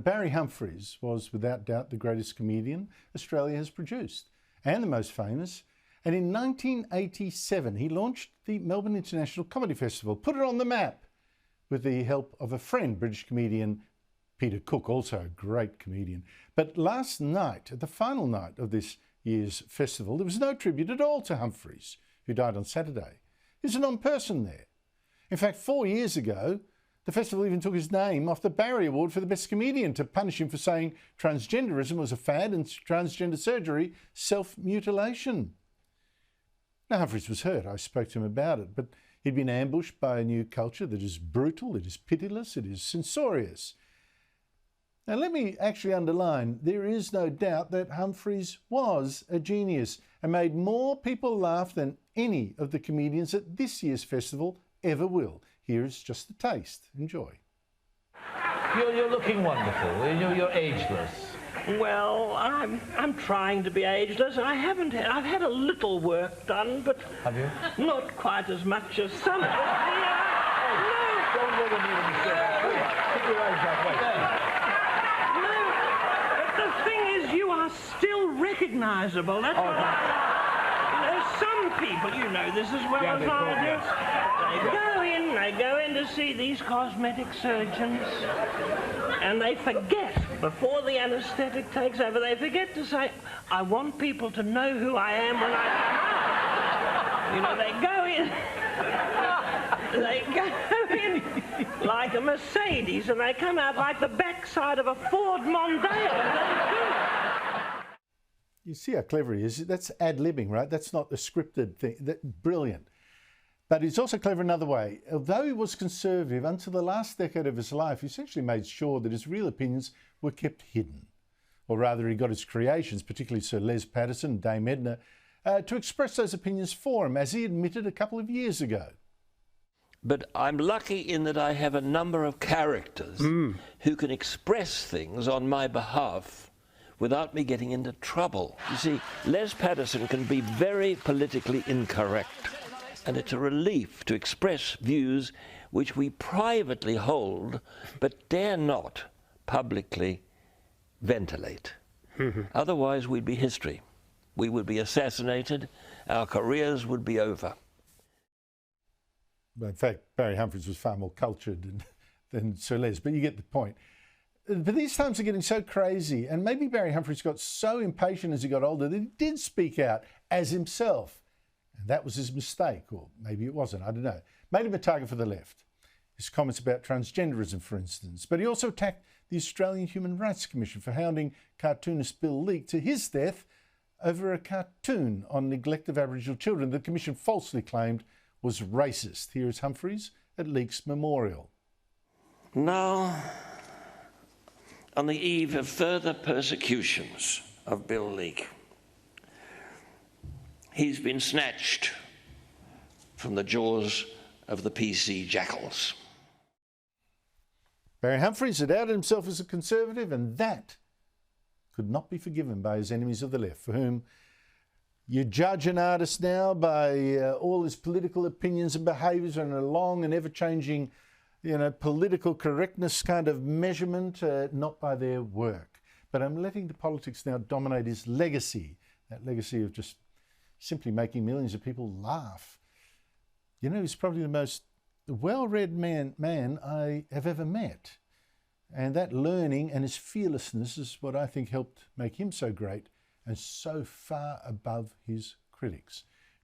Barry Humphries was without doubt the greatest comedian Australia has produced and the most famous. And in 1987, he launched the Melbourne International Comedy Festival, put it on the map with the help of a friend, British comedian Peter Cook, also a great comedian. But last night, at the final night of this year's festival, there was no tribute at all to Humphries, who died on Saturday. He's a non-person there. In fact, 4 years ago, the festival even took his name off the Barry Award for the Best Comedian to punish him for saying transgenderism was a fad and transgender surgery self-mutilation. Now, Humphries was hurt. I spoke to him about it, but he'd been ambushed by a new culture that is brutal, it is pitiless, it is censorious. Now, let me actually underline, there is no doubt that Humphries was a genius and made more people laugh than any of the comedians at this year's festival ever will. Here is just a taste. Enjoy. You're looking wonderful. You're ageless. Well, I'm trying to be ageless. I've had a little work done, but have you? Not quite as much as some. No. Don't look at me when you say that. Keep your eyes that way. No, but the thing is, you are still recognisable. That's what some people, you know this as well as I do. They go in to see these cosmetic surgeons, and they forget, before the anaesthetic takes over, they forget to say, I want people to know who I am when I come out. You know, they go in like a Mercedes, and they come out like the backside of a Ford Mondeo. You see how clever he is. That's ad-libbing, right? That's not a scripted thing. Brilliant. But he's also clever another way. Although he was conservative, until the last decade of his life, he essentially made sure that his real opinions were kept hidden. Or rather, he got his creations, particularly Sir Les Patterson and Dame Edna, to express those opinions for him, as he admitted a couple of years ago. But I'm lucky in that I have a number of characters who can express things on my behalf without me getting into trouble. You see, Les Patterson can be very politically incorrect, and it's a relief to express views which we privately hold but dare not publicly ventilate. Otherwise, we'd be history. We would be assassinated, our careers would be over. Well, in fact, Barry Humphries was far more cultured than Sir Les, but you get the point. But these times are getting so crazy, and maybe Barry Humphries got so impatient as he got older that he did speak out as himself. And that was his mistake, or maybe it wasn't, I don't know. Made him a target for the left. His comments about transgenderism, for instance. But he also attacked the Australian Human Rights Commission for hounding cartoonist Bill Leak to his death over a cartoon on neglect of Aboriginal children the Commission falsely claimed was racist. Here is Humphries at Leak's memorial. Now, on the eve of further persecutions of Bill Leak, he's been snatched from the jaws of the PC jackals. Barry Humphries had outed himself as a conservative, and that could not be forgiven by his enemies of the left, for whom you judge an artist now by all his political opinions and behaviours and a long and ever-changing, political correctness kind of measurement, not by their work. But I'm letting the politics now dominate his legacy, that legacy of just simply making millions of people laugh. He's probably the most well-read man I have ever met. And that learning and his fearlessness is what I think helped make him so great and so far above his critics.